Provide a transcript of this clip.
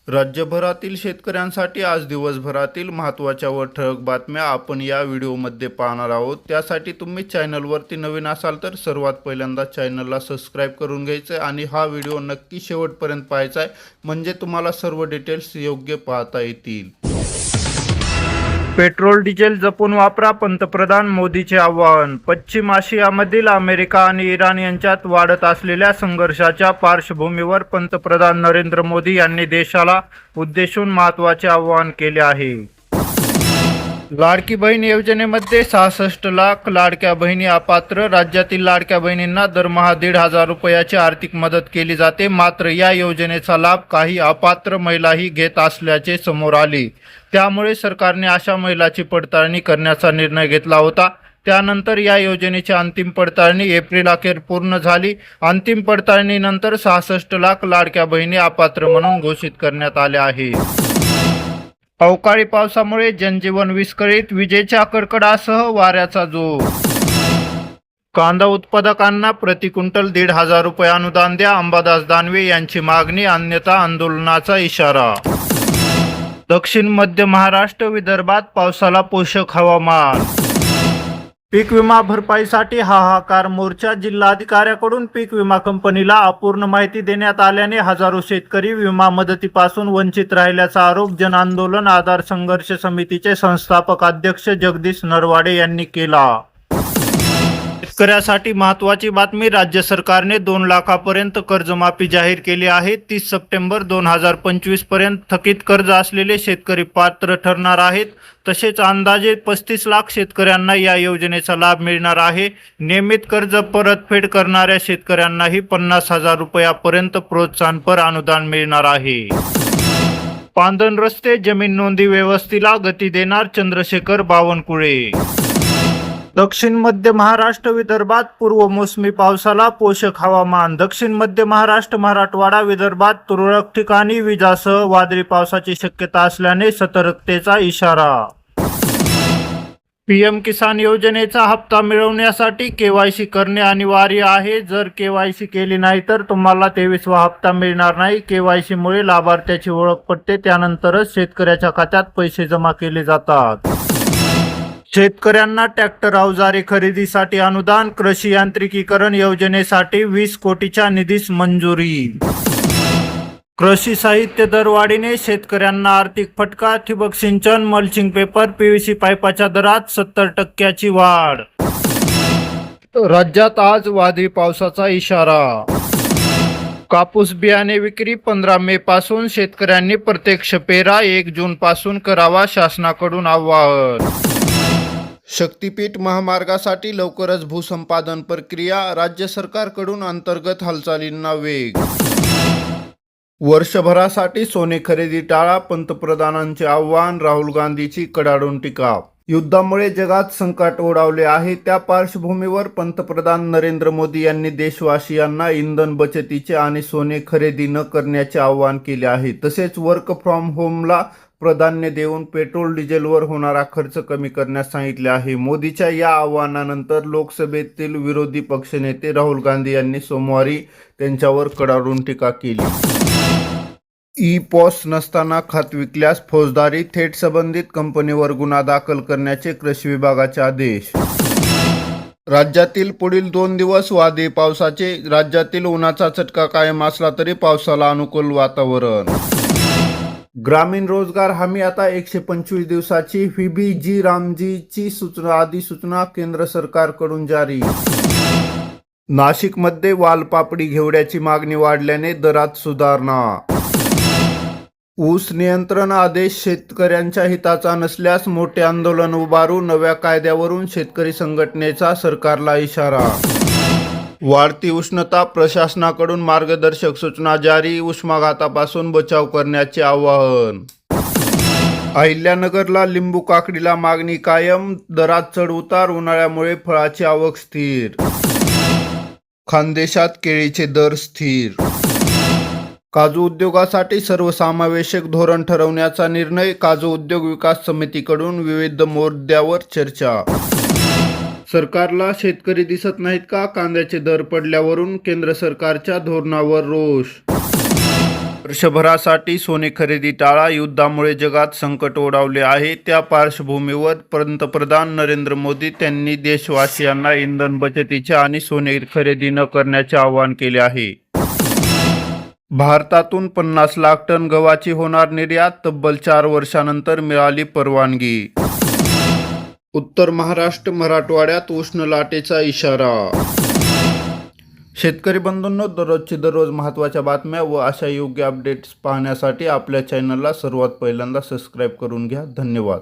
राज्यभरातील शेतकऱ्यांसाठी आज दिवसभरातील महत्त्वाच्या व ठळक बातम्या आपण या व्हिडिओमध्ये पाहणार आहोत। त्यासाठी तुम्ही चॅनलवरती नवीन असाल तर सर्वात पहिल्यांदा चॅनलला सबस्क्राईब करून घ्यायचं आहे आणि हा व्हिडिओ नक्की शेवटपर्यंत पाहायचा आहे, म्हणजे तुम्हाला सर्व डिटेल्स योग्य पाहता येतील। पेट्रोल डिझेल जपून वापरा, पंतप्रधान मोदीचे आवाहन। पश्चिम आशियामधील अमेरिका आणि इराण यांच्यात वाढत असलेल्या संघर्षाच्या पार्श्वभूमीवर पंतप्रधान नरेंद्र मोदी यांनी देशाला उद्देशून महत्त्वाचे आवाहन केले आहे। लाडकी बहीण योजनेमध्ये 66 लाख लाडक्या बहिणी अपात्र। राज्यातील लाडक्या बहिणींना दरमहा 1,500 रुपयाची आर्थिक मदत केली जाते, मात्र या योजनेचा लाभ काही अपात्र महिलाही घेत असल्याचे समोर आले। त्यामुळे सरकारने अशा महिलांची पडताळणी करण्याचा निर्णय घेतला होता। त्यानंतर या योजनेची अंतिम पडताळणी एप्रिल अखेर पूर्ण झाली। अंतिम पडताळणीनंतर 66 लाख लाडक्या बहिणी अपात्र म्हणून घोषित करण्यात आल्या आहेत। अवकाळी पावसामुळे जनजीवन विस्कळीत, विजेच्या कडकडासह वाऱ्याचा जोर। कांदा उत्पादकांना प्रति क्विंटल 1,500 रुपये अनुदान द्या, अंबादास दानवे यांची मागणी, अन्यथा आंदोलनाचा इशारा। दक्षिण मध्य महाराष्ट्र विदर्भात पावसाला पोषक हवामान। पीक विमा भरपाईसाठी हाहाकार मोर्चा। जिल्हाधिकाऱ्याकडून पीक विमा कंपनीला अपूर्ण माहिती देण्यात आल्याने हजारो शेतकरी विमा मदतीपासून वंचित राहिल्याचा आरोप जन आंदोलन आधार संघर्ष समितीचे संस्थापक अध्यक्ष जगदीश नरवाडे यांनी केला। शेतकऱ्यासाठी महत्त्वाची बातमी, राज्य सरकारने 2 लाखापर्यंत कर्जमाफी जाहीर केली आहे। 30 सप्टेंबर 2025 पर्यंत थकीत कर्ज असलेले शेतकरी पात्र ठरणार आहेत। तसेच अंदाजे 35 लाख शेतकऱ्यांना या योजनेचा लाभ मिळणार आहे। नियमित कर्ज परतफेड करणाऱ्या शेतकऱ्यांनाही 50,000 रुपयापर्यंत प्रोत्साहनपर अनुदान मिळणार आहे। पांधन रस्ते जमीन नोंदी व्यवस्थेला गती देणार, चंद्रशेखर बावनकुळे। दक्षिण मध्य महाराष्ट्र विदर्भात पूर्व मोसमी पावसाला पोषक हवामान। दक्षिण मध्य महाराष्ट्र मराठवाडा विदर्भात तुरळक ठिकाणी विजासह वादळी पावसाची शक्यता असल्याने सतर्कतेचा इशारा। पीएम किसान योजनेचा हप्ता मिळवण्यासाठी केवायसी करणे अनिवार्य आहे। जर केवायसी केली नाही तर तुम्हाला 23वा हप्ता मिळणार नाही। केवायसी मुळे लाभार्थ्याची ओळख पडते, त्यानंतरच शेतकऱ्याच्या खात्यात पैसे जमा केले जातात। शेतकऱ्यांना ट्रॅक्टर अवजारे खरेदीसाठी अनुदान। कृषी यांत्रिकीकरण योजनेसाठी 20 कोटीच्या निधीस मंजुरी। कृषी साहित्य दरवाढीने शेतकऱ्यांना आर्थिक फटका। ठिबक सिंचन, मल्चिंग पेपर, पीव्हीसी पाईपाच्या दरात 70% वाढ। राज्यात आज वादळी पावसाचा इशारा। कापूस बियाणे विक्री 15 मे पासून, शेतकऱ्यांनी प्रत्यक्ष पेरा 1 जून पासून करावा, शासनाकडून आवाहन। शक्तीपीठ महामार्गासाठी लवकरच भूसंपादन प्रक्रिया, राज्य सरकारकडून अंतर्गत हालचालींना वेग। वर्षभरासाठी सोने खरेदी टाळा, पंतप्रधानांचे आव्हान, राहुल गांधीची कडाडून टीका। युद्धामुळे जगात संकट ओढावले आहे, त्या पार्श्वभूमीवर पंतप्रधान नरेंद्र मोदी यांनी देशवासियांना इंधन बचतीचे आणि सोने खरेदी न करण्याचे आवाहन केले आहे। तसेच वर्क फ्रॉम होमला प्राधान्य देऊन पेट्रोल डिझेलवर होणारा खर्च कमी करण्यास सांगितले आहे। मोदीच्या या आवाहनानंतर लोकसभेतील विरोधी पक्षनेते राहुल गांधी यांनी सोमवारी त्यांच्यावर कडाडून टीका केली। ई-पॉस नसताना खत विकल्यास फौजदारी, थेट संबंधित कंपनीवर गुन्हा दाखल करण्याचे कृषी विभागाचे आदेश। राज्यातील पुढील 2 दिवस वादळी पावसाचे, राज्यातील उन्हाचा चटका कायम असला तरी पावसाला अनुकूल वातावरण। ग्रामीण रोजगार हमी आता 125 दिवसाची, व्ही.बी.जी. रामजीची अधिसूचना केंद्र सरकारकडून जारी। नाशिकमध्ये वालपापडी घेवड्याची मागणी वाढल्याने दरात सुधारणा। ऊस नियंत्रण आदेश शेतकऱ्यांच्या हिताचा नसल्यास मोठे आंदोलन उभारू, नव्या कायद्यावरून शेतकरी संघटनेचा सरकारला इशारा। वाढती उष्णता, प्रशासनाकडून मार्गदर्शक सूचना जारी, उष्माघातापासून बचाव करण्याचे आवाहन। अहिल्यानगरला लिंबू काकडीला मागणी कायम, दरात चढ उतार, उन्हाळ्यामुळे फळाची आवक स्थिर। खानदेशात केळीचे दर स्थिर। काजू उद्योगासाठी सर्वसमावेशक धोरण ठरवण्याचा निर्णय, काजू उद्योग विकास समितीकडून विविध मुद्द्यावर चर्चा। सरकारला शेतकरी दिसत नाहीत का? कांद्याचे दर पडल्यावरून केंद्र सरकारच्या धोरणावर रोष। वर्षभरासाठी सोने खरेदी टाळा, युद्धामुळे जगात संकट ओढावले आहे. त्या पार्श्वभूमीवर पंतप्रधान नरेंद्र मोदी यांनी देशवासियांना इंधन बचतीचे आणि सोने खरेदी न करण्याचे आवाहन केले आहे. भारतातून 50 लाख टन गव्हाची होणार निर्यात, तब्बल 4 वर्षांनंतर मिळाली परवानगी. उत्तर महाराष्ट्र मराठवाड्यात उष्ण लाटेचा इशारा. शेतकरी बंधूंनो, दररोज महत्त्वाच्या बातम्या व अशा योग्य अपडेट्स पाहण्यासाठी आपल्या चॅनलला सर्वात पहिल्यांदा सबस्क्राईब करून घ्या. धन्यवाद.